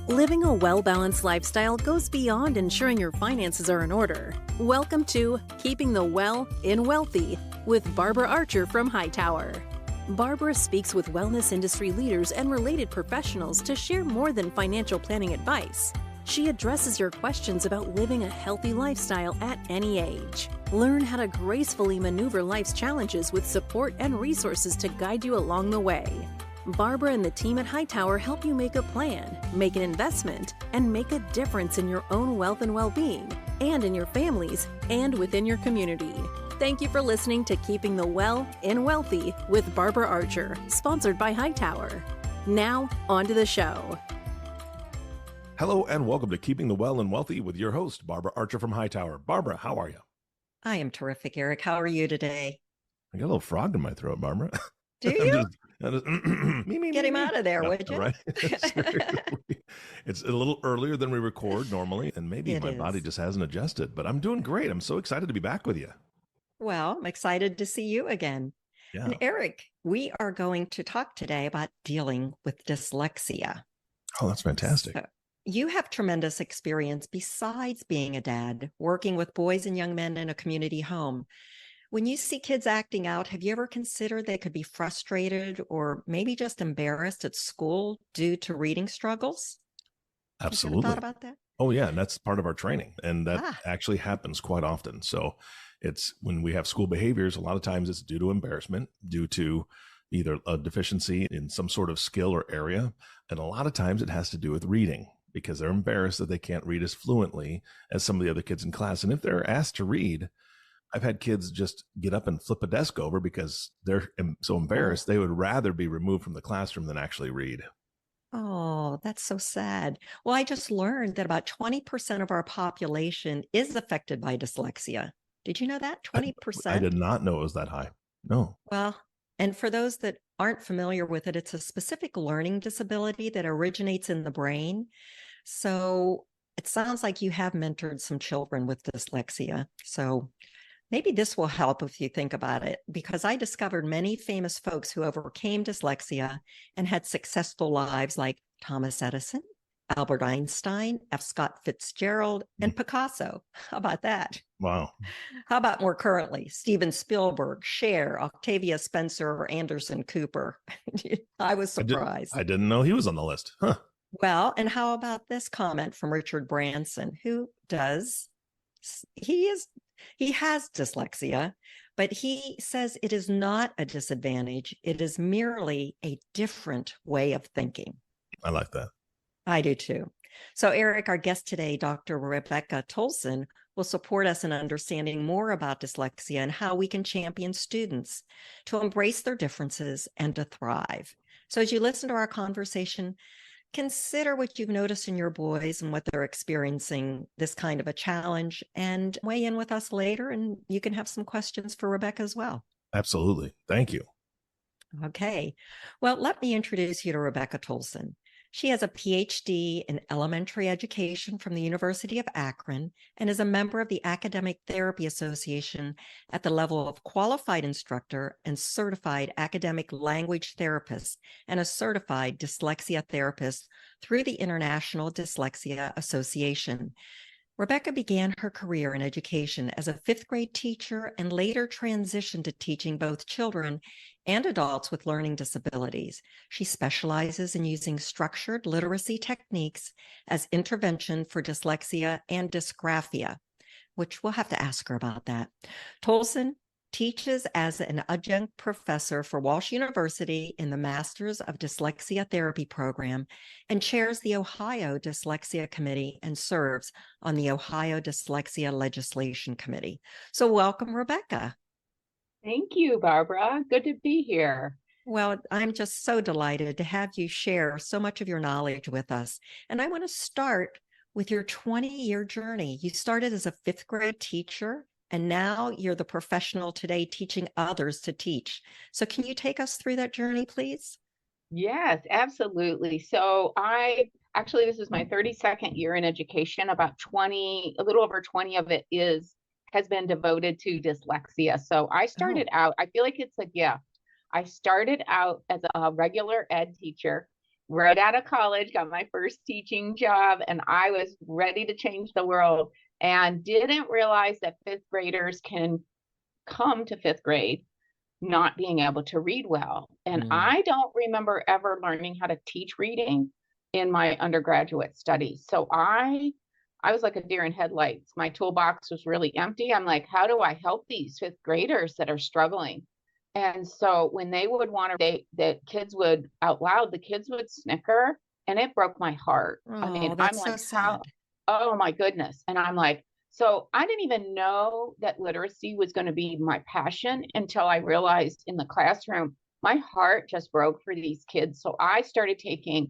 Living a well-balanced lifestyle goes beyond ensuring your finances are in order. Welcome to Keeping the Well in Wealthy with Barbara Archer from Hightower. Barbara speaks with wellness industry leaders and related professionals to share more than financial planning advice. She addresses your questions about living a healthy lifestyle at any age. Learn how to gracefully maneuver life's challenges with support and resources to guide you along the way. Barbara and the team at Hightower help you make a plan, make an investment, and make a difference in your own wealth and well-being, and in your families, and within your community. Thank you for listening to Keeping the Well in Wealthy with Barbara Archer, sponsored by Hightower. Now, on to the show. Hello and welcome to Keeping the Well and Wealthy with your host, Barbara Archer from Hightower. Barbara, how are you? I am terrific, Eric. How are you today? I got a little frog in my throat, Barbara. Do you? Get him out of there, would you? Right? It's a little earlier than we record normally, and maybe my body just hasn't adjusted, but I'm doing great. I'm so excited to be back with you. Well, I'm excited to see you again. Yeah. And Eric, we are going to talk today about dealing with dyslexia. Oh, that's fantastic. So, you have tremendous experience besides being a dad, working with boys and young men in a community home. When you see kids acting out, have you ever considered they could be frustrated or maybe just embarrassed at school due to reading struggles? Absolutely. Have you ever thought about that? Oh, yeah. And that's part of our training. And that actually happens quite often. So it's when we have school behaviors, a lot of times it's due to embarrassment, due to either a deficiency in some sort of skill or area. And a lot of times it has to do with reading because they're embarrassed that they can't read as fluently as some of the other kids in class. And if they're asked to read, I've had kids just get up and flip a desk over because they're so embarrassed. They would rather be removed from the classroom than actually read. Oh, that's so sad. Well, I just learned that about 20% of our population is affected by dyslexia. Did you know that? 20%? I did not know it was that high. No. Well, and for those that aren't familiar with it, it's a specific learning disability that originates in the brain. So it sounds like you have mentored some children with dyslexia. So maybe this will help if you think about it, because I discovered many famous folks who overcame dyslexia and had successful lives like Thomas Edison, Albert Einstein, F. Scott Fitzgerald, and Picasso. How about that? Wow. How about more currently, Steven Spielberg, Cher, Octavia Spencer, or Anderson Cooper? I was surprised. I didn't know he was on the list. Huh. Well, and how about this comment from Richard Branson, who he has dyslexia, but he says it is not a disadvantage. It is merely a different way of thinking. I like that. I do too. So, Eric, our guest today, Dr. Rebecca Tolson, will support us in understanding more about dyslexia and how we can champion students to embrace their differences and to thrive. So as you listen to our conversation, consider what you've noticed in your boys and what they're experiencing this kind of a challenge, and weigh in with us later, and you can have some questions for Rebecca as well. Absolutely. Thank you. Okay. Well, let me introduce you to Rebecca Tolson. She has a PhD in elementary education from the University of Akron and is a member of the Academic Therapy Association at the level of qualified instructor and certified academic language therapist and a certified dyslexia therapist through the International Dyslexia Association. Rebecca began her career in education as a fifth grade teacher and later transitioned to teaching both children and adults with learning disabilities. She specializes in using structured literacy techniques as intervention for dyslexia and dysgraphia, which we'll have to ask her about that. Tolson teaches as an adjunct professor for Walsh University in the Masters of Dyslexia Therapy program and chairs the Ohio Dyslexia Committee and serves on the Ohio Dyslexia Legislation Committee. So welcome, Rebecca. Thank you, Barbara. Good to be here. Well, I'm just so delighted to have you share so much of your knowledge with us. And I want to start with your 20-year journey. You started as a fifth grade teacher, and now you're the professional today teaching others to teach. So can you take us through that journey, please? Yes, absolutely. So this is my 32nd year in education. A little over 20 of it has been devoted to dyslexia. So I started out, I feel like it's a gift. I started out as a regular ed teacher right out of college, got my first teaching job, and I was ready to change the world and didn't realize that fifth graders can come to fifth grade not being able to read well. And I don't remember ever learning how to teach reading in my undergraduate studies. So I was like a deer in headlights. My toolbox was really empty. I'm like, how do I help these fifth graders that are struggling? And so when they would want to, the kids would out loud, the kids would snicker, and it broke my heart. I mean, that's I'm so like, sad. oh my goodness. And I'm like, so I didn't even know that literacy was going to be my passion until I realized in the classroom, my heart just broke for these kids. So I started taking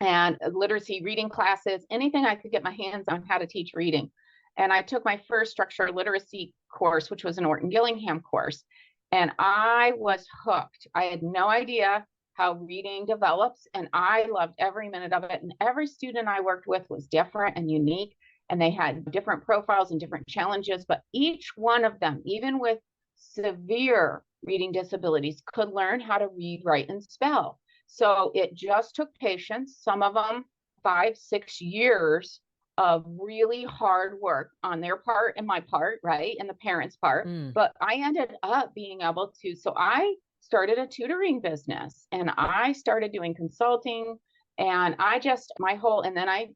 and literacy reading classes, anything I could get my hands on how to teach reading. And I took my first structured literacy course, which was an Orton Gillingham course. And I was hooked. I had no idea how reading develops, and I loved every minute of it. And every student I worked with was different and unique, and they had different profiles and different challenges, but each one of them, even with severe reading disabilities, could learn how to read, write, and spell. So it just took patience, some of them 5-6 years of really hard work on their part and my part, right? And the parents' part. But I ended up being able to, so I started a tutoring business, and I started doing consulting, and I just, and then I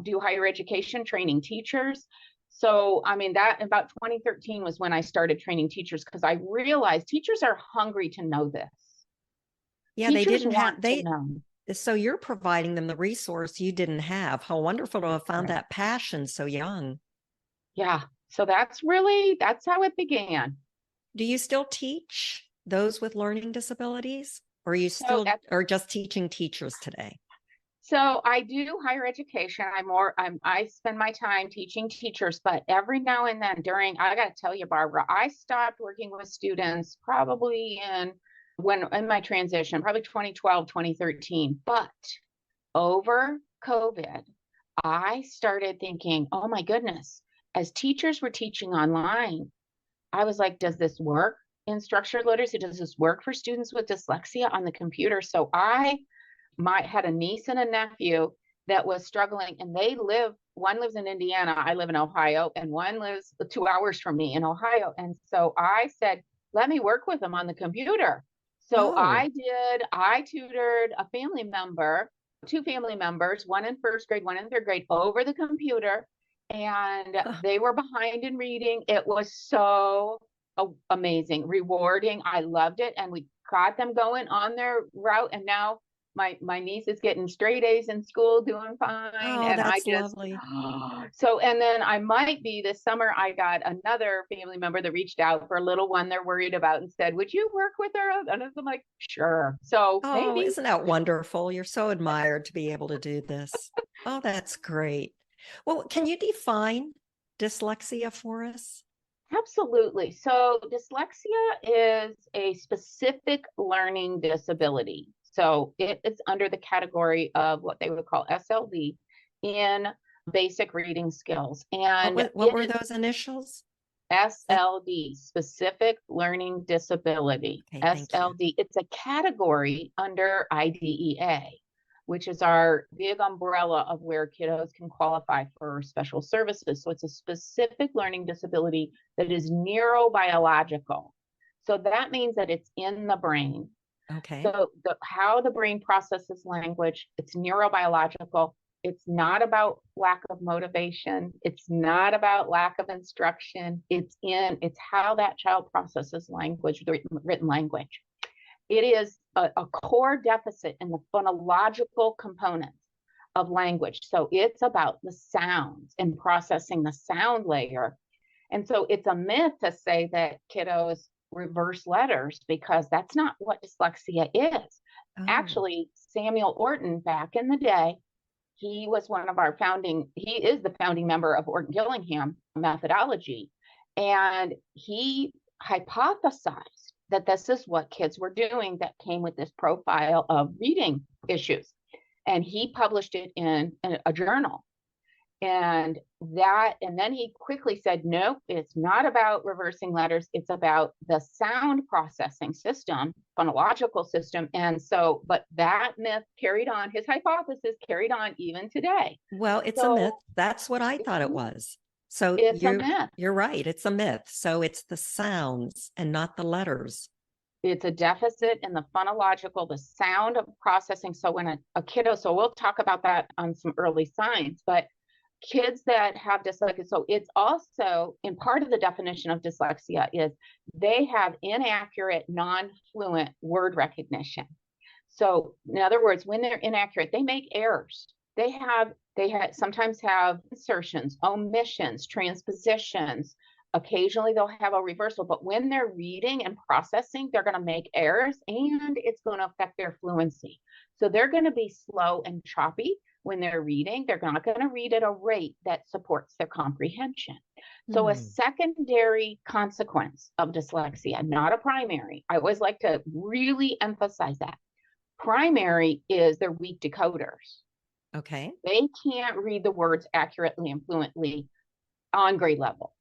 do higher education, training teachers. So, I mean, that about 2013 was when I started training teachers, because I realized teachers are hungry to know this. Yeah, Teachers they didn't have, want to know. So you're providing them the resource you didn't have. How wonderful to have found that passion so young. Yeah. So that's how it began. Do you still teach those with learning disabilities, or are you still or just teaching teachers today? So I do higher education. I spend my time teaching teachers, but every now and then I got to tell you, Barbara, I stopped working with students probably in my transition, probably 2012, 2013. But over COVID, I started thinking, oh my goodness, as teachers were teaching online, I was like, does this work in structured literacy? Does this work for students with dyslexia on the computer? So I had a niece and a nephew that was struggling, and one lives in Indiana, I live in Ohio, and one lives 2 hours from me in Ohio. And so I said, let me work with them on the computer. So I tutored two family members, one in first grade, one in third grade, over the computer, and they were behind in reading. It was so amazing, rewarding. I loved it. And we got them going on their route. And now my niece is getting straight A's in school, doing fine. And that's lovely. So, and then I might be this summer, I got another family member that reached out for a little one they're worried about and said, would you work with her? And I'm like, sure. So maybe. Isn't that wonderful? You're so admired to be able to do this. Oh, that's great. Well, can you define dyslexia for us? Absolutely. So dyslexia is a specific learning disability. So it is under the category of what they would call SLD in basic reading skills. And what were those initials? SLD, specific learning disability. Okay, SLD. It's a category under IDEA, which is our big umbrella of where kiddos can qualify for special services. So it's a specific learning disability that is neurobiological. So that means that it's in the brain. Okay. So how the brain processes language, it's neurobiological. It's not about lack of motivation. It's not about lack of instruction. It's how that child processes language, written language. It is a core deficit in the phonological components of language. So it's about the sounds and processing the sound layer. And so it's a myth to say that kiddos reverse letters, because that's not what dyslexia is. Actually, Samuel Orton, back in the day, he is the founding member of Orton Gillingham methodology. And he hypothesized that this is what kids were doing that came with this profile of reading issues. And he published it in a journal. And then he quickly said, nope, it's not about reversing letters. It's about the sound processing system, phonological system. And so, but that myth carried on, his hypothesis carried on even today. Well, it's a myth. That's what I thought it was. So it's a myth. You're right. It's a myth. So it's the sounds and not the letters. It's a deficit in the phonological, the sound processing. So when a kiddo, so we'll talk about that on some early signs, but kids that have dyslexia, so it's also, in part of the definition of dyslexia is they have inaccurate, non-fluent word recognition. So in other words, when they're inaccurate, they make errors. They sometimes have insertions, omissions, transpositions. Occasionally they'll have a reversal, but when they're reading and processing, they're going to make errors, and it's going to affect their fluency. So they're going to be slow and choppy when they're reading. They're not going to read at a rate that supports their comprehension. So a secondary consequence of dyslexia, not a primary, I always like to really emphasize that. Primary is they're weak decoders. Okay. They can't read the words accurately and fluently on grade level.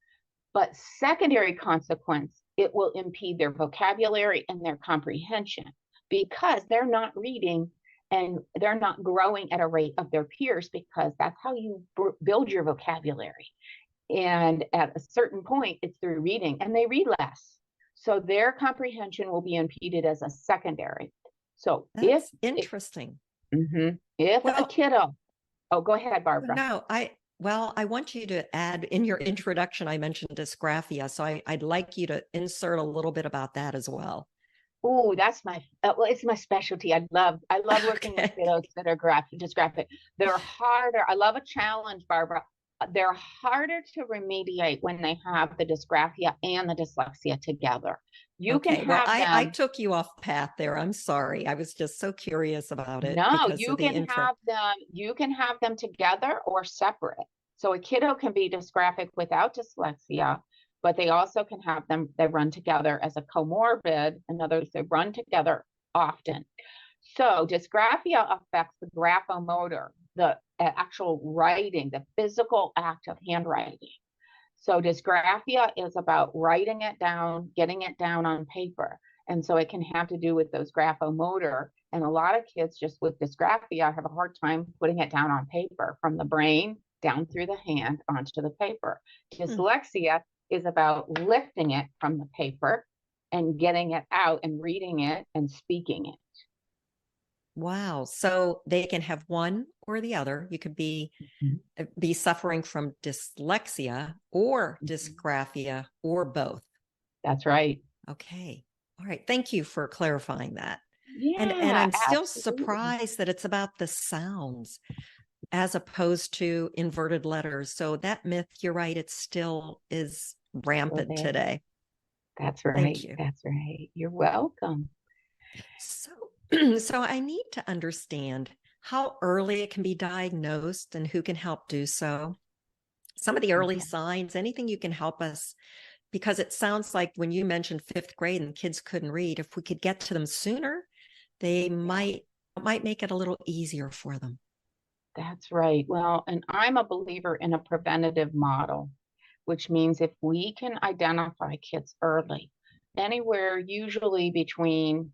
But secondary consequence, it will impede their vocabulary and their comprehension because they're not reading and they're not growing at a rate of their peers, because that's how you build your vocabulary. And at a certain point, it's through reading, and they read less. So their comprehension will be impeded as a secondary. So that's interesting. If a kiddo, oh, go ahead, Barbara. No, I want you to add, in your introduction, I mentioned dysgraphia. So I'd like you to insert a little bit about that as well. Oh, that's it's my specialty. I love working with kiddos that are dysgraphic. They're harder. I love a challenge, Barbara. They're harder to remediate when they have the dysgraphia and the dyslexia together. You can have I took you off path there. I'm sorry. I was just so curious about it. No, you can have them together or separate. So a kiddo can be dysgraphic without dyslexia, but they also can have them, they run together as a comorbid. In other words, they run together often. So dysgraphia affects the graphomotor, the actual writing, the physical act of handwriting. So dysgraphia is about writing it down, getting it down on paper. And so it can have to do with those graphomotor. And a lot of kids just with dysgraphia have a hard time putting it down on paper, from the brain down through the hand onto the paper. Dyslexia is about lifting it from the paper and getting it out and reading it and speaking it. Wow. So they can have one or the other. You could be suffering from dyslexia or dysgraphia or both. That's right. Okay. All right. Thank you for clarifying that. Yeah, and I'm still absolutely. surprised that it's about the sounds as opposed to inverted letters. So that myth, you're right, it still is rampant today. That's right. Thank you. That's right. You're welcome. So I need to understand how early it can be diagnosed and who can help do so. Some of the early signs, anything you can help us, because it sounds like when you mentioned 5th grade and kids couldn't read, if we could get to them sooner, they might make it a little easier for them. That's right. Well, and I'm a believer in a preventative model, which means if we can identify kids early, anywhere usually between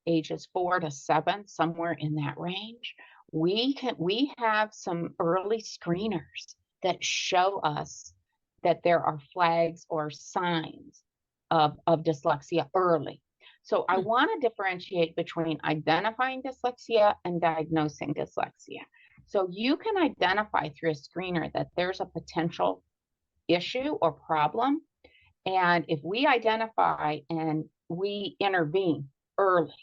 ages 4 to 7, somewhere in that range, we have some early screeners that show us that there are flags or signs of dyslexia early. So I want to differentiate between identifying dyslexia and diagnosing dyslexia. So you can identify through a screener that there's a potential issue or problem. And if we identify and we intervene early,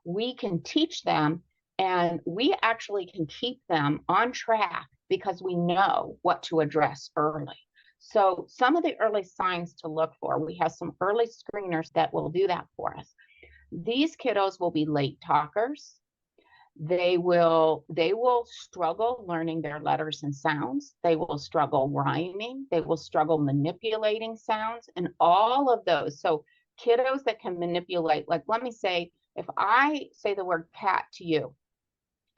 we can teach them, and we actually can keep them on track because we know what to address early. So some of the early signs to look for, we have some early screeners that will do that for us. These kiddos will be late talkers. They will struggle learning their letters and sounds. They will struggle rhyming. They will struggle manipulating sounds and all of those. So kiddos that can manipulate, like let me say, if I say the word cat to you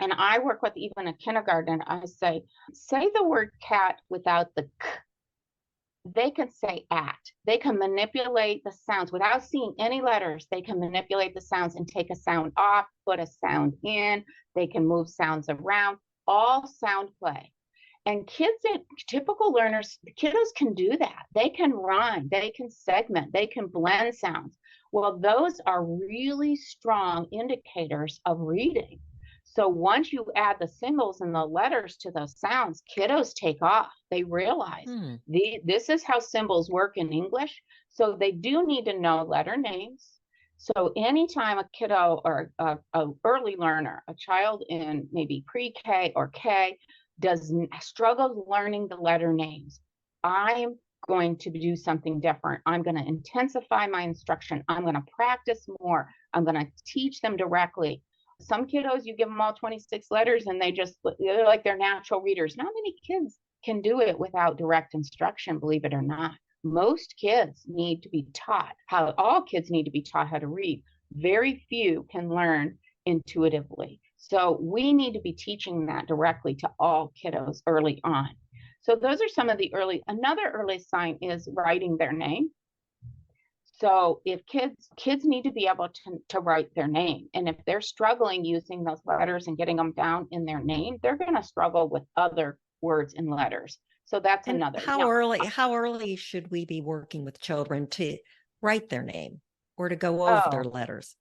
And I work with even a kindergarten. I say the word cat without the k. They can say at. They can manipulate the sounds without seeing any letters. They can manipulate the sounds and take a sound off, put a sound in. They can move sounds around, all sound play. And kids, typical learners, kiddos can do that. They can rhyme, they can segment, they can blend sounds. Well, those are really strong indicators of reading. So once you add the symbols and the letters to those sounds, kiddos take off. They realize this is how symbols work in English. So they do need to know letter names. So anytime a kiddo or a early learner, a child in maybe pre-K or K, struggles learning the letter names, I'm going to do something different. I'm going to intensify my instruction. I'm going to practice more. I'm going to teach them directly. Some kiddos, you give them all 26 letters and they're like they're natural readers. Not many kids can do it without direct instruction, believe it or not. Most kids need to be taught all kids need to be taught how to read. Very few can learn intuitively. So we need to be teaching that directly to all kiddos early on. So those are some of the another early sign is writing their name. So if kids need to be able to write their name. And if they're struggling using those letters and getting them down in their name, they're going to struggle with other words and letters. So that's another. How early should we be working with children to write their name or to go over their letters?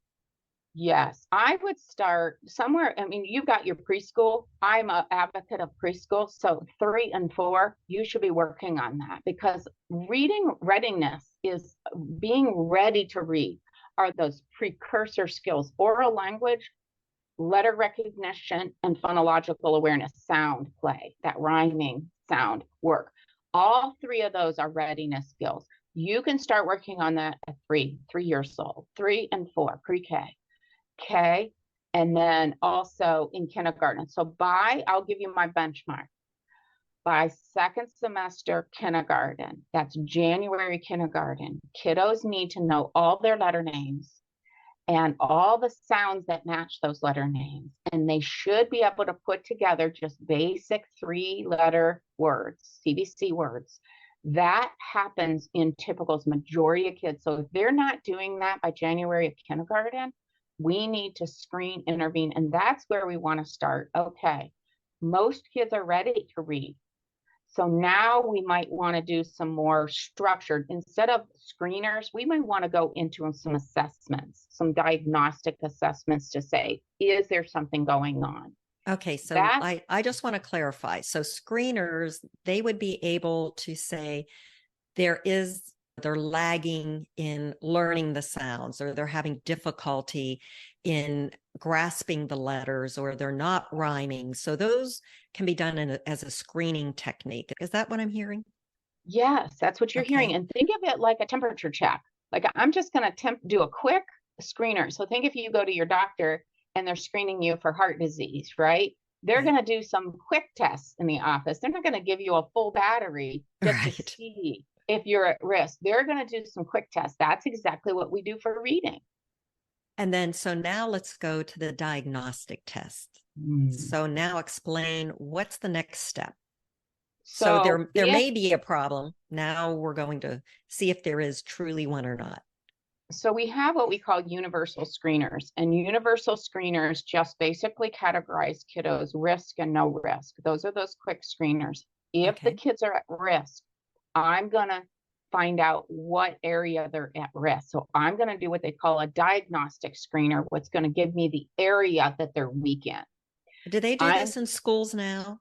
Yes, I would start somewhere. I mean, you've got your preschool. I'm an advocate of preschool. So 3 and 4, you should be working on that, because reading readiness is being ready to read are those precursor skills: oral language, letter recognition, and phonological awareness, sound play, that rhyming sound work. All 3 of those are readiness skills. You can start working on that at 3 years old, 3 and 4, pre-K. K, and then also in kindergarten. So I'll give you my benchmark. By 2nd semester kindergarten, that's January kindergarten, kiddos need to know all their letter names and all the sounds that match those letter names. And they should be able to put together just basic 3-letter words, CBC words. That happens in typical's majority of kids. So if they're not doing that by January of kindergarten, we need to screen, intervene, and that's where we want to start. Okay, most kids are ready to read. So now we might want to do some more structured, instead of screeners, we might want to go into some assessments, some diagnostic assessments to say, is there something going on? Okay, so I just want to clarify. So screeners, they would be able to say they're lagging in learning the sounds, or they're having difficulty in grasping the letters, or they're not rhyming. So those can be done as a screening technique. Is that what I'm hearing? Yes, that's what you're hearing. And think of it like a temperature check. Like, I'm just going to do a quick screener. So think if you go to your doctor and they're screening you for heart disease, right? They're going to do some quick tests in the office. They're not going to give you a full battery just to see if you're at risk. They're going to do some quick tests. That's exactly what we do for reading. And then, so now let's go to the diagnostic test. So now explain, what's the next step? So there may be a problem. Now we're going to see if there is truly one or not. So we have what we call universal screeners, and universal screeners just basically categorize kiddos risk and no risk. Those are those quick screeners. If the kids are at risk, I'm going to find out what area they're at risk. So I'm going to do what they call a diagnostic screener, what's going to give me the area that they're weak in. Do they do this in schools now?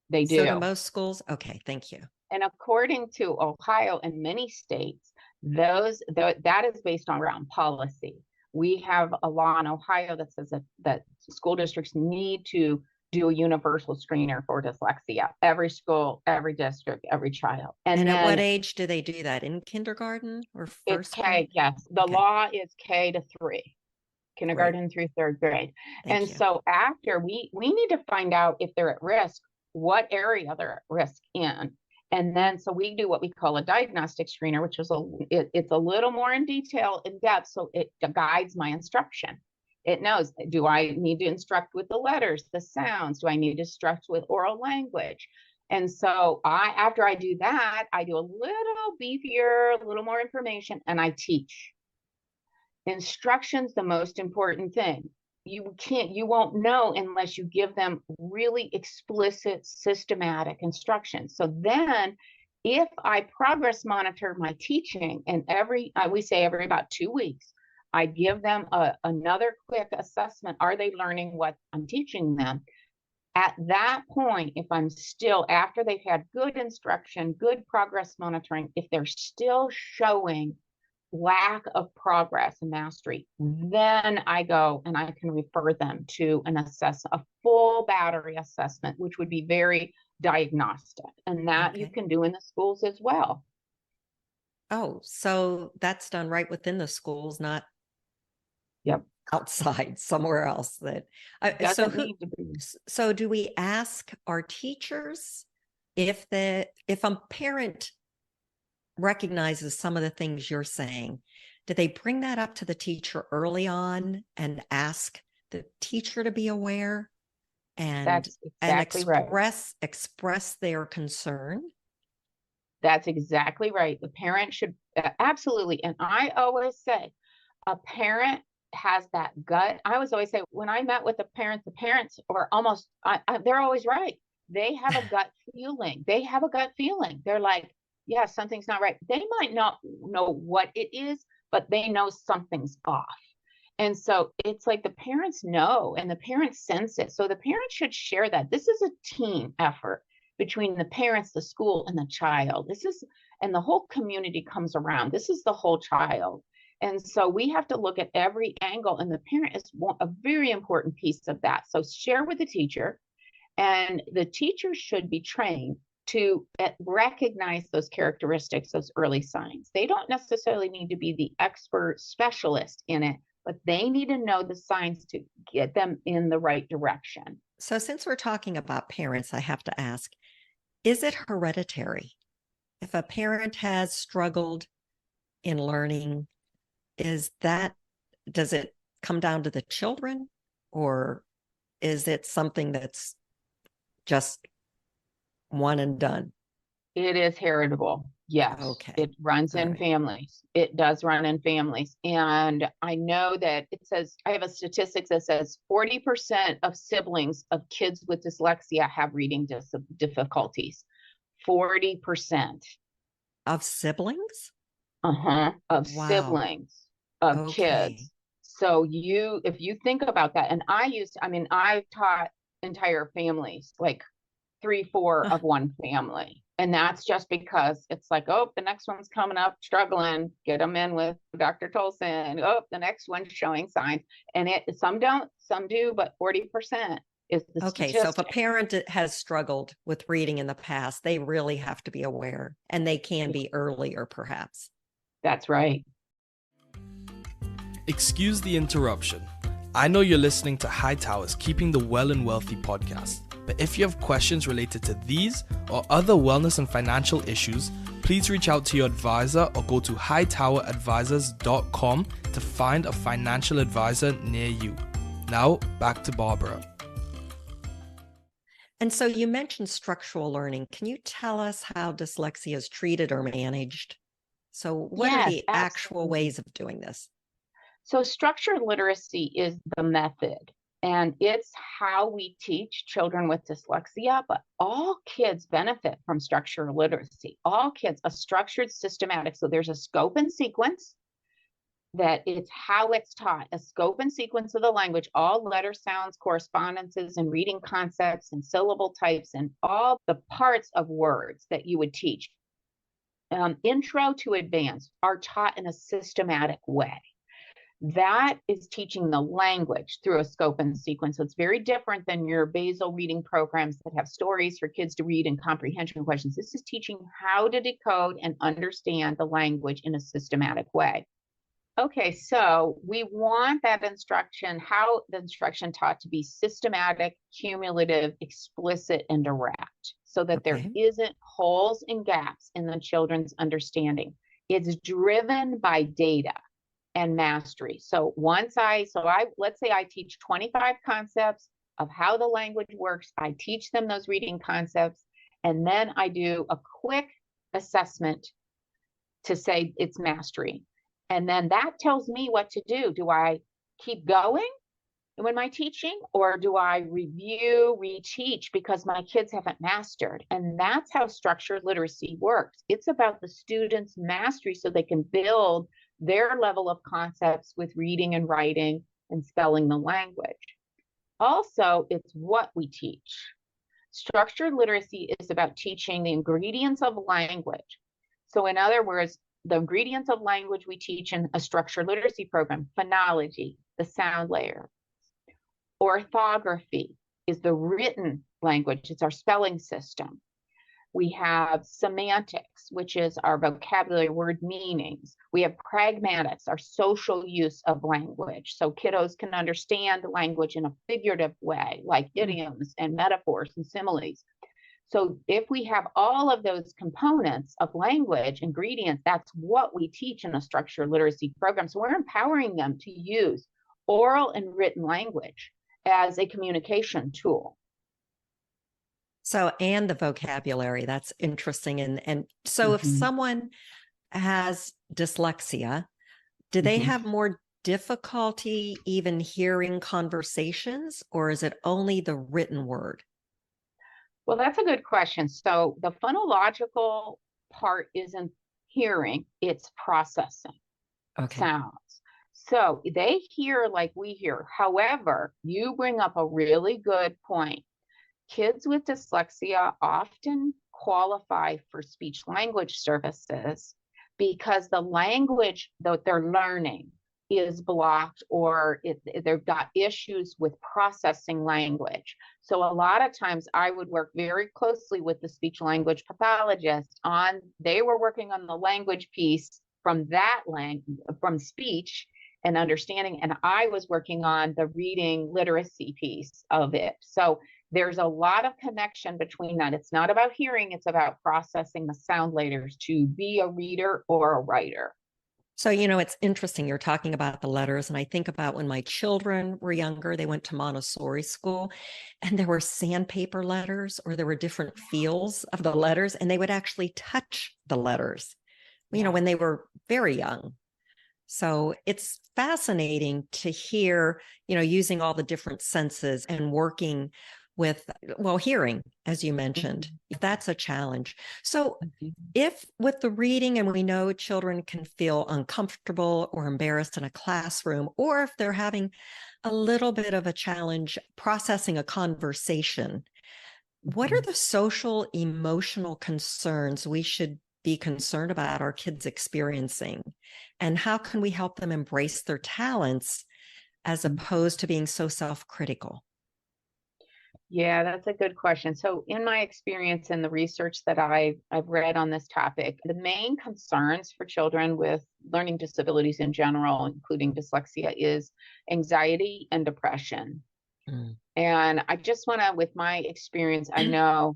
They do. So do most schools? Okay, thank you. And according to Ohio and many states, that is based on around policy. We have a law in Ohio that says that school districts need to do a universal screener for dyslexia. Every school, every district, every child. And at what age do they do that? In kindergarten or first it's K, grade? yes. The law is K to 3, kindergarten through 3rd grade. Thank you. So after we need to find out if they're at risk, what area they're at risk in. And then, so we do what we call a diagnostic screener, which is it's a little more in depth, so it guides my instruction. It knows, do I need to instruct with the letters, the sounds? Do I need to instruct with oral language? And so after I do that, I do a little beefier, a little more information, and I teach. Instruction's the most important thing. You won't know unless you give them really explicit, systematic instructions. So then if I progress monitor my teaching, and we say every about 2 weeks, I give them another quick assessment. Are they learning what I'm teaching them? At that point, if I'm still, after they've had good instruction, good progress monitoring, if they're still showing lack of progress and mastery, then I go and I can refer them to a full battery assessment, which would be very diagnostic. And that you can do in the schools as well. Oh, so that's done right within the schools, not outside somewhere else. So do we ask our teachers if a parent recognizes some of the things you're saying, do they bring that up to the teacher early on and ask the teacher to be aware and express their concern? That's exactly right. The parent should absolutely. And I always say a parent has that gut. I always say, when I met with the parents are almost, they're always right. They have a gut feeling. They're like, yeah, something's not right. They might not know what it is, but they know something's off. And so it's like the parents know and the parents sense it. So the parents should share that. This is a team effort between the parents, the school, and the child. And the whole community comes around. This is the whole child. And so we have to look at every angle, and the parent is a very important piece of that. So share with the teacher, and the teacher should be trained to recognize those characteristics, those early signs. They don't necessarily need to be the expert specialist in it, but they need to know the signs to get them in the right direction. So since we're talking about parents, I have to ask, is it hereditary? If a parent has struggled in learning, does it come down to the children, or is it something that's just one and done? It is heritable. Yes. Okay. It runs in families. It does run in families. And I know that it says, I have a statistic that says 40% of siblings of kids with dyslexia have reading difficulties. 40%. Of siblings? Of siblings of kids. So if you think about that, and I've taught entire families, like 3-4 of one family. And that's just because it's like, oh, the next one's coming up struggling, get them in with Dr. Tolson. Oh, the next one's showing signs. And some don't, some do, but 40% is the statistic. So if a parent has struggled with reading in the past, they really have to be aware, and they can be earlier perhaps. That's right. Excuse the interruption. I know you're listening to Hightower's Keeping the Well and Wealthy podcast, but if you have questions related to these or other wellness and financial issues, please reach out to your advisor or go to hightoweradvisors.com to find a financial advisor near you. Now, back to Barbara. And so you mentioned structural learning. Can you tell us how dyslexia is treated or managed? So what are the actual ways of doing this? So structured literacy is the method, and it's how we teach children with dyslexia, but all kids benefit from structured literacy. All kids, a structured, systematic. So there's a scope and sequence that it's how it's taught, a scope and sequence of the language, all letter sounds, correspondences, and reading concepts and syllable types, and all the parts of words that you would teach. Intro to advanced are taught in a systematic way. That is teaching the language through a scope and sequence. So it's very different than your basal reading programs that have stories for kids to read and comprehension questions. This is teaching how to decode and understand the language in a systematic way. Okay, so we want that instruction, how the instruction taught to be systematic, cumulative, explicit, and direct, so that there isn't holes and gaps in the children's understanding. It's driven by data. and mastery. So let's say I teach 25 concepts of how the language works. I teach them those reading concepts, and then I do a quick assessment to say it's mastery. And then that tells me what to do. Do I keep going when my teaching, or do I review, reteach because my kids haven't mastered? And that's how structured literacy works. It's about the students' mastery so they can build their level of concepts with reading and writing and spelling the language. Also, it's what we teach. Structured literacy is about teaching the ingredients of language. So in other words, the ingredients of language we teach in a structured literacy program: phonology, the sound layer. Orthography is the written language. It's our spelling system. We have semantics, which is our vocabulary, word meanings. We have pragmatics, our social use of language. So kiddos can understand language in a figurative way, like idioms and metaphors and similes. So if we have all of those components of language, ingredients, that's what we teach in a structured literacy program. So we're empowering them to use oral and written language as a communication tool. So, and the vocabulary, that's interesting. And so if someone has dyslexia, do they have more difficulty even hearing conversations, or is it only the written word? Well, that's a good question. So the phonological part isn't hearing, it's processing sounds. So they hear like we hear. However, you bring up a really good point. Kids with dyslexia often qualify for speech language services because the language that they're learning is blocked, or they've got issues with processing language. So a lot of times I would work very closely with the speech language pathologist they were working on the language piece from from speech and understanding, and I was working on the reading literacy piece of it. So there's a lot of connection between that. It's not about hearing, it's about processing the sound layers to be a reader or a writer. So, it's interesting you're talking about the letters, and I think about when my children were younger, they went to Montessori school, and there were sandpaper letters, or there were different feels of the letters, and they would actually touch the letters, when they were very young. So it's fascinating to hear, using all the different senses and working with, hearing, as you mentioned, if that's a challenge. So if with the reading, and we know children can feel uncomfortable or embarrassed in a classroom, or if they're having a little bit of a challenge processing a conversation, what are the social, emotional concerns we should be concerned about our kids experiencing? And how can we help them embrace their talents as opposed to being so self-critical? Yeah, that's a good question. So in my experience and the research that I've read on this topic, the main concerns for children with learning disabilities in general, including dyslexia, is anxiety and depression. And I just want to, with my experience, I know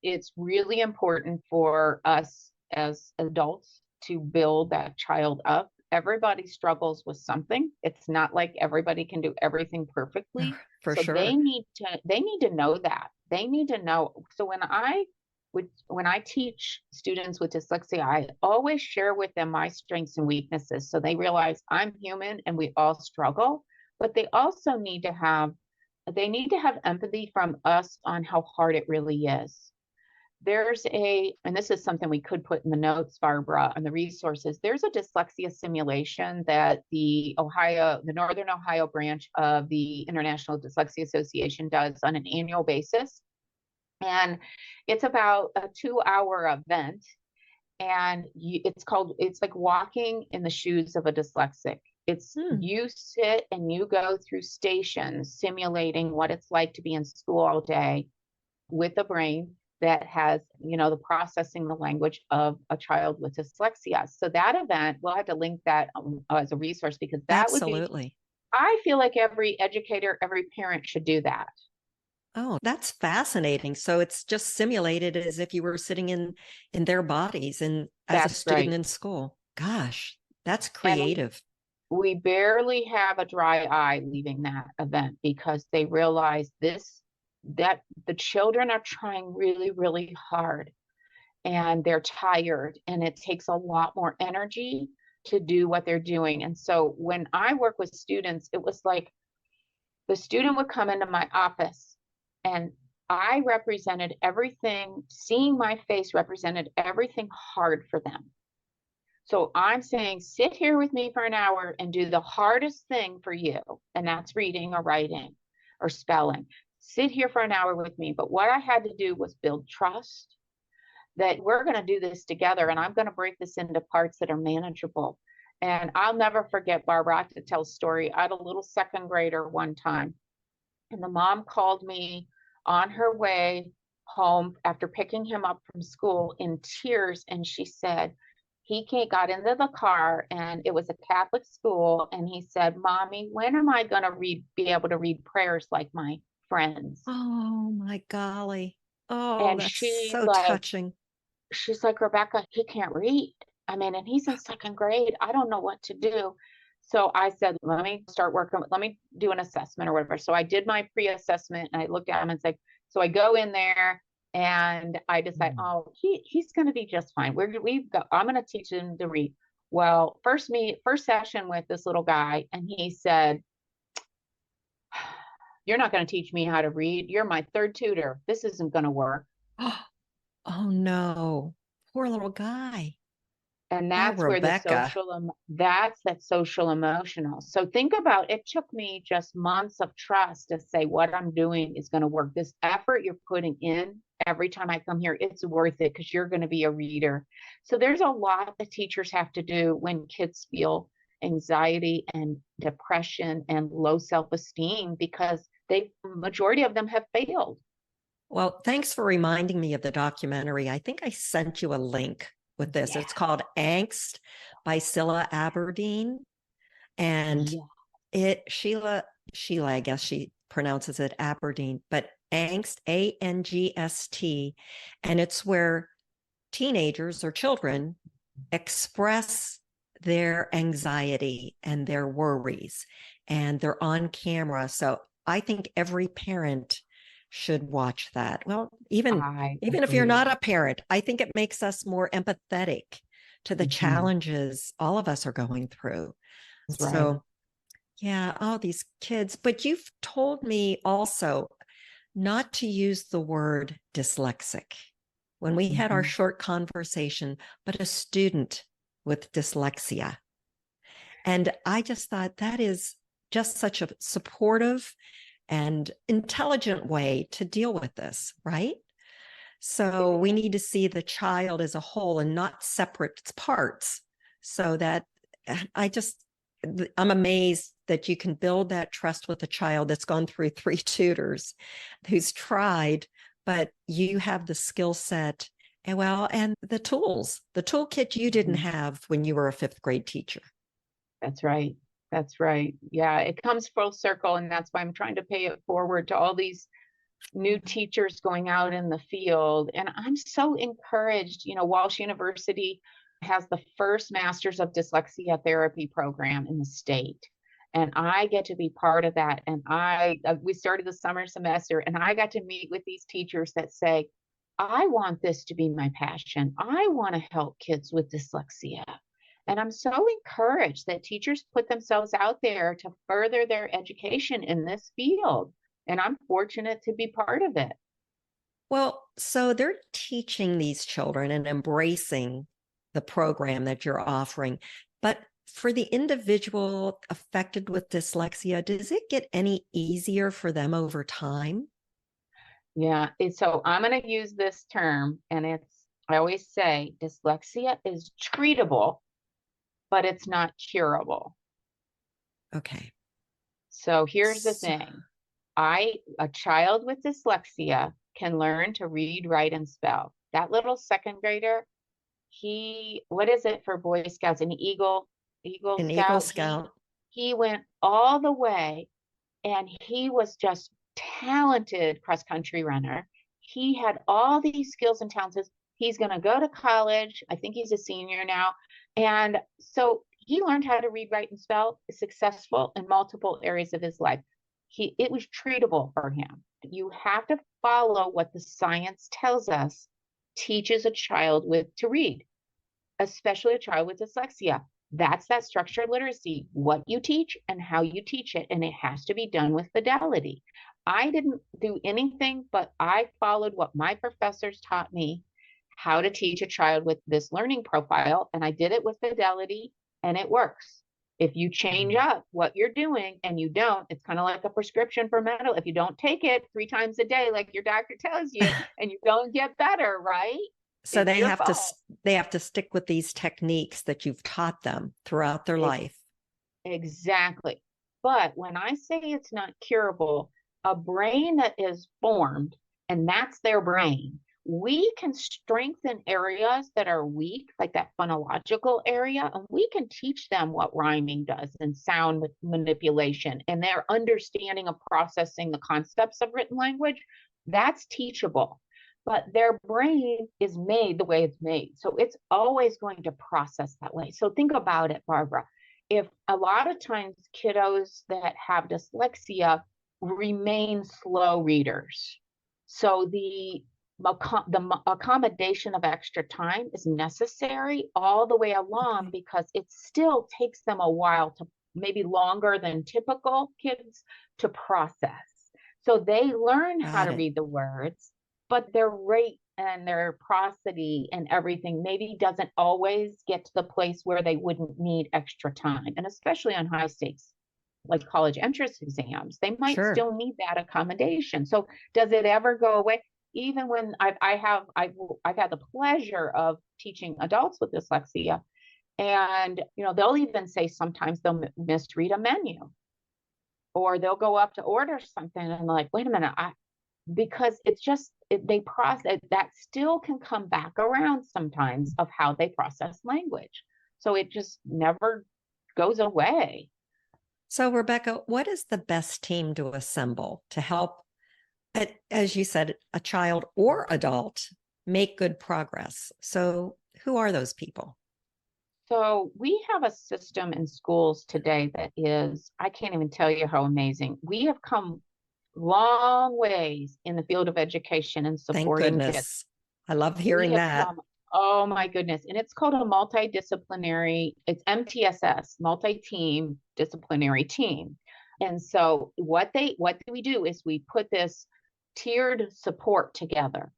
it's really important for us as adults to build that child up. Everybody struggles with something. It's not like everybody can do everything perfectly. For sure. They need to know that. They need to know. So when I teach students with dyslexia, I always share with them my strengths and weaknesses, so they realize I'm human and we all struggle. But they also need to have empathy from us on how hard it really is. And this is something we could put in the notes, Barbara, and the resources. There's a dyslexia simulation that the Northern Ohio branch of the International Dyslexia Association does on an annual basis. And it's about a 2-hour event. And it's like walking in the shoes of a dyslexic. You sit and you go through stations simulating what it's like to be in school all day with a brain that has, the processing the language of a child with dyslexia. So that event, we'll have to link that as a resource, because that absolutely. I feel like every educator, every parent should do that. Oh, that's fascinating. So it's just simulated as if you were sitting in their bodies and as a student in school. Gosh, that's creative. we barely have a dry eye leaving that event because they realize that the children are trying really, really hard and they're tired and it takes a lot more energy to do what they're doing. And so when I work with students, it was like the student would come into my office and I represented everything, seeing my face represented everything hard for them. So I'm saying, sit here with me for an hour and do the hardest thing for you. And that's reading or writing or spelling. Sit here for an hour with me. But what I had to do was build trust that we're going to do this together. And I'm going to break this into parts that are manageable. And I'll never forget, Barbara, I have to tell a story. I had a little second grader one time, and the mom called me on her way home after picking him up from school in tears. And she said, got into the car and it was a Catholic school. And he said, Mommy, when am I going to be able to read prayers like my friends? Oh my golly. Oh, and that's she's so like, touching. She's like, Rebecca, he can't read. I mean, and he's in second grade. I don't know what to do. So I said, let me do an assessment or whatever. So I did my pre-assessment and I looked at him and said, so I go in there and I decide, oh, he's going to be just fine. I'm going to teach him to read. Well, first session with this little guy, and he said, you're not going to teach me how to read. You're my third tutor. This isn't going to work. Oh no, poor little guy. And that's where Rebecca. That's that social emotional. So think about, it took me just months of trust to say what I'm doing is going to work. This effort you're putting in every time I come here, it's worth it because you're going to be a reader. So there's a lot that teachers have to do when kids feel anxiety and depression and low self-esteem because majority of them have failed. Well, thanks for reminding me of the documentary. I think I sent you a link with this. Yeah. It's called Angst by Cilla Aberdeen. And Sheila, I guess she pronounces it Aberdeen, but Angst, A-N-G-S-T. And it's where teenagers or children express their anxiety and their worries, and they're on camera. So I think every parent should watch that. Well, even if you're not a parent, I think it makes us more empathetic to the challenges all of us are going through. That's so right. Yeah, all these kids. But you've told me also not to use the word dyslexic when we had our short conversation, but a student with dyslexia. And I just thought that is just such a supportive and intelligent way to deal with this, right? So we need to see the child as a whole and not separate parts. So that I'm amazed that you can build that trust with a child that's gone through 3 tutors, who's tried, but you have the skill set and the tools, the toolkit you didn't have when you were a 5th grade teacher. That's right. That's right. Yeah, it comes full circle. And that's why I'm trying to pay it forward to all these new teachers going out in the field. And I'm so encouraged. Walsh University has the first Masters of Dyslexia Therapy program in the state. And I get to be part of that. And we started the summer semester, and I got to meet with these teachers that say, I want this to be my passion. I want to help kids with dyslexia. And I'm so encouraged that teachers put themselves out there to further their education in this field. And I'm fortunate to be part of it. Well, so they're teaching these children and embracing the program that you're offering. But for the individual affected with dyslexia, does it get any easier for them over time? Yeah. So I'm going to use this term, and I always say dyslexia is treatable, but it's not curable. Okay. So here's the thing. A child with dyslexia can learn to read, write, and spell. That little second grader, what is it for Boy Scouts? An Eagle Scout. He went all the way, and he was just talented cross-country runner. He had all these skills and talents. He's going to go to college. I think he's a senior now. And so he learned how to read, write, and spell, successful in multiple areas of his life. It was treatable for him. You have to follow what the science tells us teaches a child to read, especially a child with dyslexia. That's that structured literacy, what you teach and how you teach it. And it has to be done with fidelity. I didn't do anything, but I followed what my professors taught me how to teach a child with this learning profile. And I did it with fidelity, and it works. If you change up what you're doing and you don't, it's kind of like a prescription for mental. If you don't take it 3 times a day, like your doctor tells you, and you don't get better, right? So they have to stick with these techniques that you've taught them throughout their life. Exactly. But when I say it's not curable, a brain that is formed, and that's their brain, we can strengthen areas that are weak, like that phonological area, and we can teach them what rhyming does and sound manipulation and their understanding of processing the concepts of written language. That's teachable. But their brain is made the way it's made. So it's always going to process that way. So think about it, Barbara. If a lot of times kiddos that have dyslexia remain slow readers, so the accommodation of extra time is necessary all the way along, because it still takes them a while, to maybe longer than typical kids, to process. So they learn how to read the words, but their rate and their prosody and everything maybe doesn't always get to the place where they wouldn't need extra time. And especially on high stakes, like college entrance exams, they might still need that accommodation. So does it ever go away? Even when I've had the pleasure of teaching adults with dyslexia, and they'll even say sometimes they'll misread a menu, or they'll go up to order something and like, wait a minute, because it's just they process that still can come back around sometimes of how they process language. So it just never goes away. So Rebecca, what is the best team to assemble to help, as you said, a child or adult make good progress? So who are those people? So we have a system in schools today that is, I can't even tell you how amazing. We have come long ways in the field of education and supporting Thank goodness. Kids. I love hearing that. Oh my goodness. And it's called a multidisciplinary, it's MTSS, multi-team disciplinary team. And so what we do is we put this tiered support together.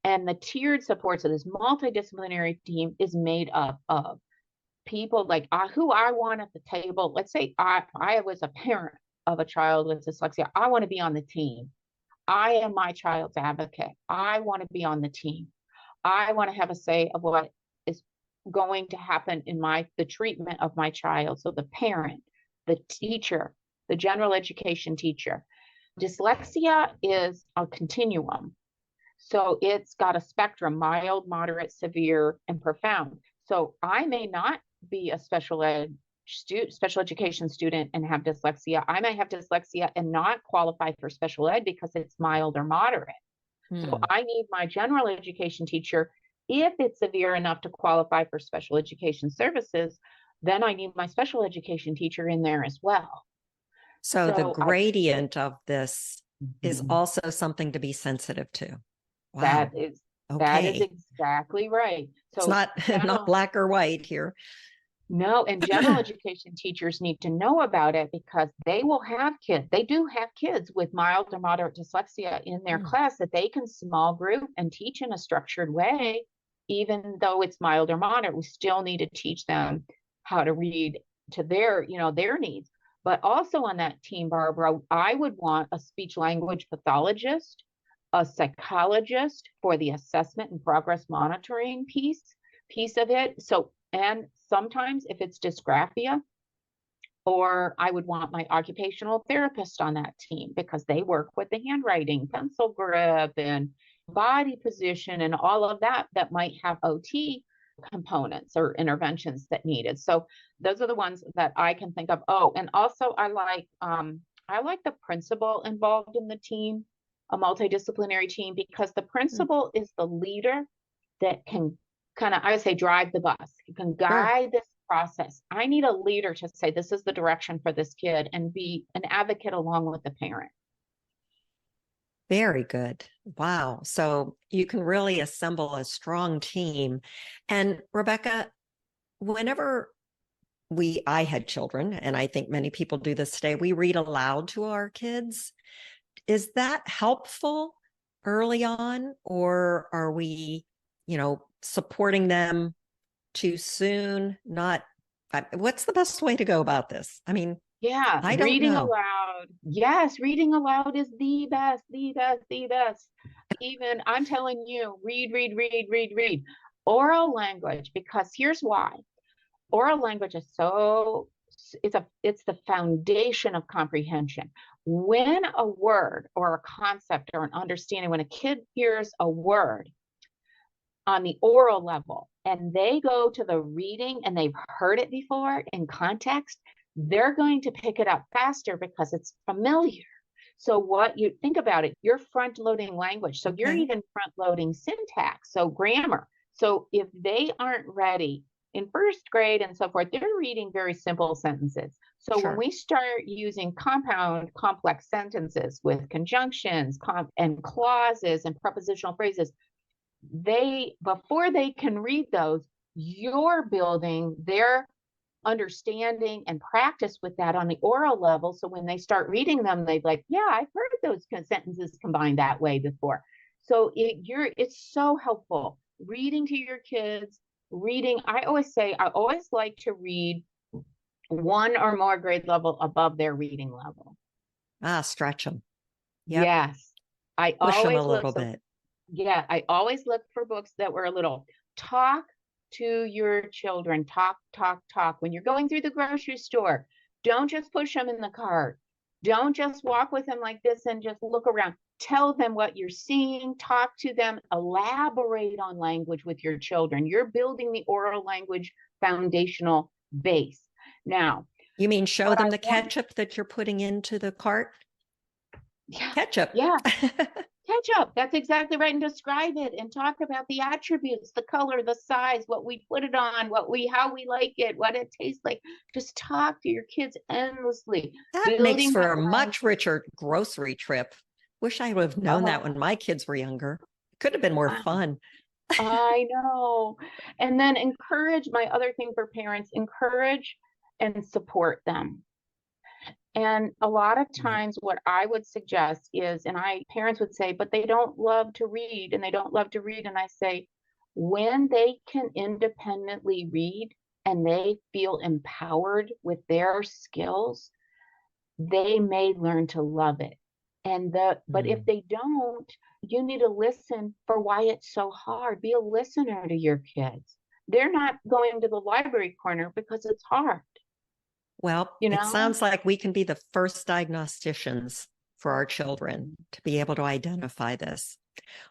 And the tiered support, so this multidisciplinary team is made up of people like who I want at the table. Let's say I was a parent of a child with dyslexia. I want to be on the team. I am my child's advocate. I want to be on the team. I want to have a say of what is going to happen in the treatment of my child. So the parent, the teacher, the general education teacher. Dyslexia is a continuum. So it's got a spectrum: mild, moderate, severe, and profound. So I may not be a special education student and have dyslexia. I may have dyslexia and not qualify for special ed because it's mild or moderate. So I need my general education teacher. If it's severe enough to qualify for special education services, then I need my special education teacher in there as well. So the gradient of this is also something to be sensitive to. Wow. That is exactly right. So it's not black or white here. No, and general education teachers need to know about it, because they will have kids. They do have kids with mild or moderate dyslexia in their class that they can small group and teach in a structured way. Even though it's mild or moderate, we still need to teach them how to read to their needs. But also on that team, Barbara, I would want a speech language pathologist, a psychologist for the assessment and progress monitoring piece of it. So, and sometimes if it's dysgraphia, or I would want my occupational therapist on that team, because they work with the handwriting, pencil grip, and body position, and all of that might have OT components or interventions that needed. So those are the ones that I can think of. Oh, and also I like the principal involved in the team, a multidisciplinary team, because the principal is the leader that can kind of, I would say, drive the bus. You can guide this process. I need a leader to say, this is the direction for this kid, and be an advocate along with the parent. Very good. Wow. So you can really assemble a strong team. And Rebecca, whenever I had children, and I think many people do this today, we read aloud to our kids. Is that helpful early on, or are we, supporting them too soon? What's the best way to go about this? I mean, yeah, I don't reading know. aloud. Yes, reading aloud is the best, the best, the best. Even I'm telling you, read. Oral language, because here's why. Oral language is it's the foundation of comprehension. When a word or a concept or an understanding, when a kid hears a word on the oral level and they go to the reading and they've heard it before in context, they're going to pick it up faster because it's familiar. So what you think about it, you're front loading language. So you're even front loading syntax, so grammar. So if they aren't ready in first grade and so forth, they're reading very simple sentences. So when we start using compound complex sentences with conjunctions and clauses and prepositional phrases, before they can read those, you're building their understanding and practice with that on the oral level. So when they start reading them, they're like, yeah, I've heard those sentences combined that way before. So it's so helpful. Reading to your kids, I always like to read one or more grade level above their reading level. Stretch them. Yep. Yes. I push always them a little bit. Yeah, I always look for books that were a little talk to your children. Talk. When you're going through the grocery store, don't just push them in the cart. Don't just walk with them like this and just look around. Tell them what you're seeing. Talk to them. Elaborate on language with your children. You're building the oral language foundational base. Now, you mean show them the ketchup that you're putting into the cart? Yeah. Ketchup. Yeah. Ketchup. That's exactly right. And describe it and talk about the attributes, the color, the size, what we put it on, how we like it, what it tastes like. Just talk to your kids endlessly. That makes for a much richer grocery trip. Wish I would have known that when my kids were younger. Could have been more fun. I know. And then my other thing for parents, encourage and support them. And a lot of times what I would suggest is, parents would say, but they don't love to read and they don't love to read. And I say, when they can independently read and they feel empowered with their skills, they may learn to love it. But if they don't, you need to listen for why it's so hard. Be a listener to your kids. They're not going to the library corner because it's hard. Well, it sounds like we can be the first diagnosticians for our children to be able to identify this.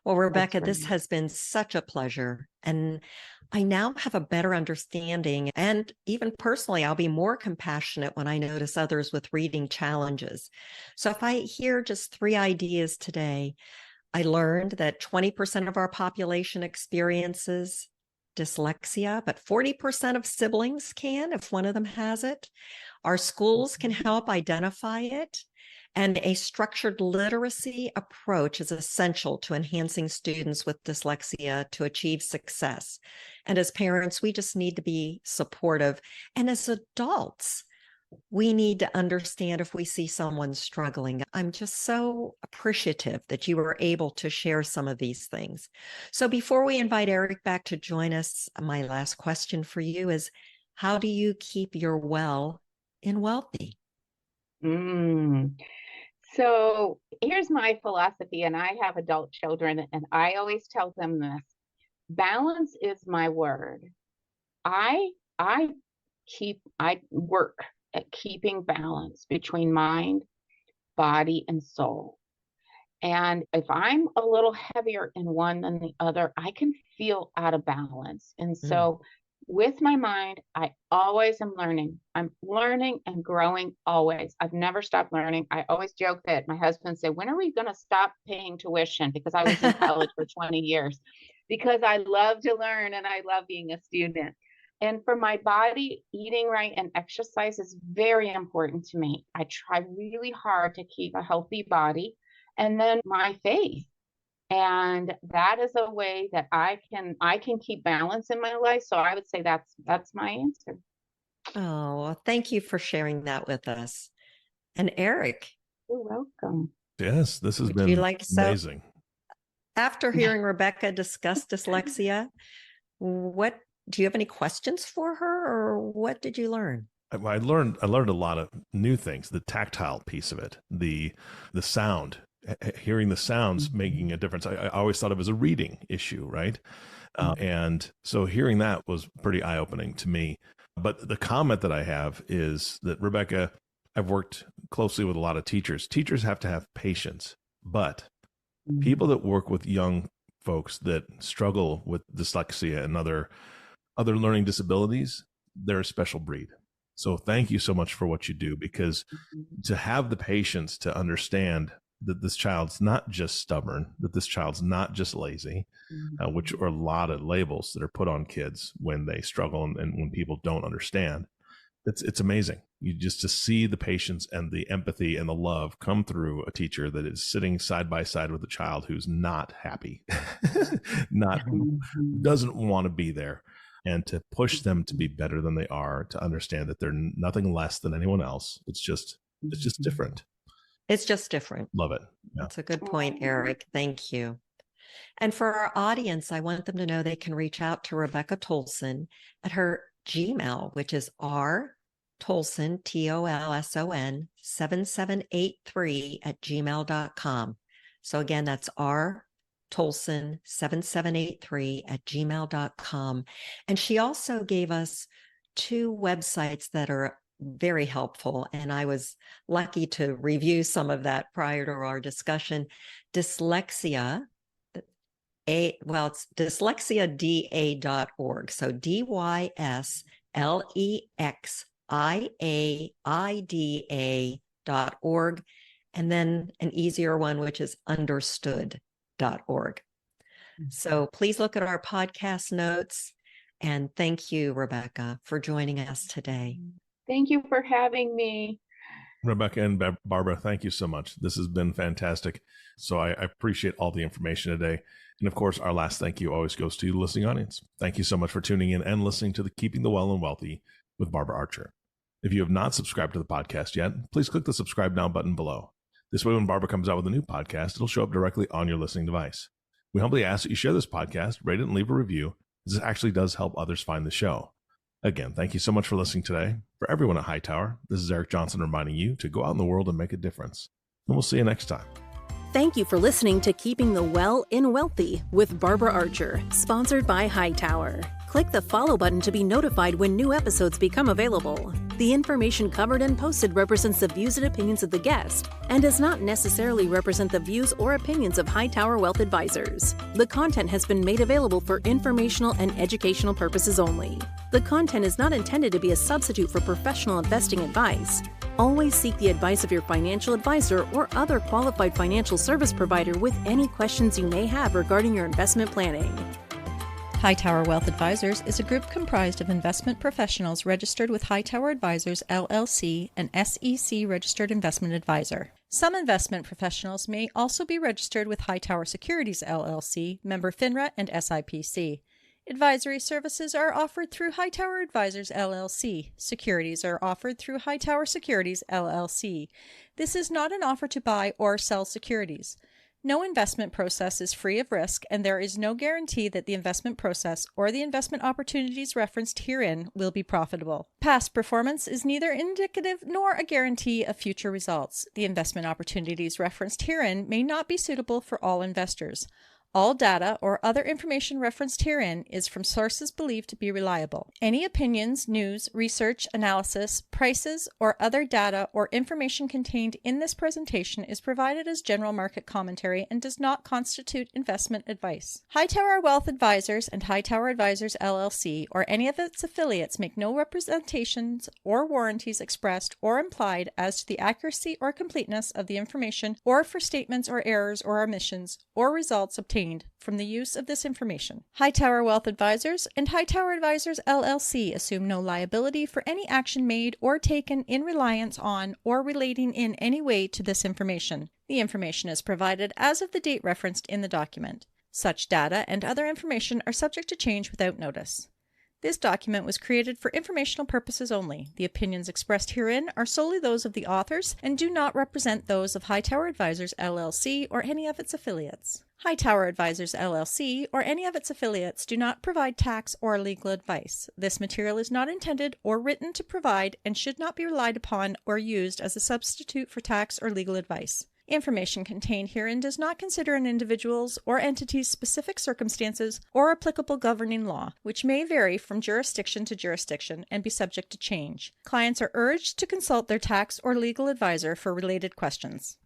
Well, Rebecca, this has been such a pleasure. And I now have a better understanding. And even personally, I'll be more compassionate when I notice others with reading challenges. So if I hear just 3 ideas today, I learned that 20% of our population experiences dyslexia, but 40% of siblings can if one of them has it. Our schools can help identify it. And a structured literacy approach is essential to enhancing students with dyslexia to achieve success. And as parents, we just need to be supportive. And as adults, we need to understand if we see someone struggling. I'm just so appreciative that you were able to share some of these things. So before we invite Eric back to join us, my last question for you is, how do you keep your well in wealthy? So here's my philosophy, and I have adult children, and I always tell them this: balance is my word. I work at keeping balance between mind, body, and soul. And if I'm a little heavier in one than the other, I can feel out of balance. And so with my mind, I always am learning. I'm learning and growing always. I've never stopped learning. I always joke that my husband said, when are we going to stop paying tuition? Because I was in college for 20 years, because I love to learn and I love being a student. And for my body, eating right and exercise is very important to me. I try really hard to keep a healthy body. And then my faith. And that is a way that I can keep balance in my life. So I would say that's my answer. Oh, well, thank you for sharing that with us. And Eric, You're welcome. Yes, this has would been you like amazing. After hearing Rebecca discuss dyslexia, what do you have any questions for her, or what did you learn? I learned a lot of new things. The tactile piece of it, the sound, hearing the sounds making a difference. I always thought it was a reading issue, right? And so hearing that was pretty eye opening to me. But the comment that I have is that, Rebecca, I've worked closely with a lot of teachers. Teachers have to have patience, but people that work with young folks that struggle with dyslexia and other learning disabilities, they're a special breed. So thank you so much for what you do, because to have the patience to understand that this child's not just stubborn, that this child's not just lazy, which are a lot of labels that are put on kids when they struggle and when people don't understand. It's amazing. You just to see the patience and the empathy and the love come through a teacher that is sitting side by side with a child who's not happy, doesn't want to be there, and to push them to be better than they are, to understand that they're nothing less than anyone else. It's just different. It's just different. Love it. Yeah. That's a good point, Eric. Thank you. And for our audience, I want them to know they can reach out to Rebecca Tolson at her Gmail, which is rtolson, Tolson, 7783 at gmail.com. So again, that's rtolson, 7783 at gmail.com. And she also gave us 2 websites that are very helpful, and I was lucky to review some of that prior to our discussion. Dyslexia, it's dyslexiada.org. So dyslexiaida.org, and then an easier one, which is understood.org. So please look at our podcast notes, and thank you, Rebecca, for joining us today. Thank you for having me. Rebecca and Barbara, thank you so much. This has been fantastic. So I appreciate all the information today. And of course, our last thank you always goes to you, the listening audience. Thank you so much for tuning in and listening to the Keeping the Well and Wealthy with Barbara Archer. If you have not subscribed to the podcast yet, please click the subscribe now button below. This way, when Barbara comes out with a new podcast, it'll show up directly on your listening device. We humbly ask that you share this podcast, rate it, and leave a review, as this actually does help others find the show. Again, thank you so much for listening today. For everyone at Hightower, this is Eric Johnson reminding you to go out in the world and make a difference. And we'll see you next time. Thank you for listening to Keeping the Well in Wealthy with Barbara Archer, sponsored by Hightower. Click the follow button to be notified when new episodes become available. The information covered and posted represents the views and opinions of the guest and does not necessarily represent the views or opinions of Hightower Wealth Advisors. The content has been made available for informational and educational purposes only. The content is not intended to be a substitute for professional investing advice. Always seek the advice of your financial advisor or other qualified financial service provider with any questions you may have regarding your investment planning. Hightower Wealth Advisors is a group comprised of investment professionals registered with Hightower Advisors, LLC, an SEC registered investment advisor. Some investment professionals may also be registered with Hightower Securities, LLC, member FINRA and SIPC. Advisory services are offered through Hightower Advisors, LLC. Securities are offered through Hightower Securities, LLC. This is not an offer to buy or sell securities. No investment process is free of risk, and there is no guarantee that the investment process or the investment opportunities referenced herein will be profitable. Past performance is neither indicative nor a guarantee of future results. The investment opportunities referenced herein may not be suitable for all investors. All data or other information referenced herein is from sources believed to be reliable. Any opinions, news, research, analysis, prices, or other data or information contained in this presentation is provided as general market commentary and does not constitute investment advice. Hightower Wealth Advisors and Hightower Advisors LLC or any of its affiliates make no representations or warranties expressed or implied as to the accuracy or completeness of the information or for statements or errors or omissions or results obtained obtained from the use of this information. Hightower Wealth Advisors and Hightower Advisors LLC assume no liability for any action made or taken in reliance on or relating in any way to this information. The information is provided as of the date referenced in the document. Such data and other information are subject to change without notice. This document was created for informational purposes only. The opinions expressed herein are solely those of the authors and do not represent those of Hightower Advisors LLC or any of its affiliates. Hightower Advisors LLC or any of its affiliates do not provide tax or legal advice. This material is not intended or written to provide and should not be relied upon or used as a substitute for tax or legal advice. Information contained herein does not consider an individual's or entity's specific circumstances or applicable governing law, which may vary from jurisdiction to jurisdiction and be subject to change. Clients are urged to consult their tax or legal advisor for related questions.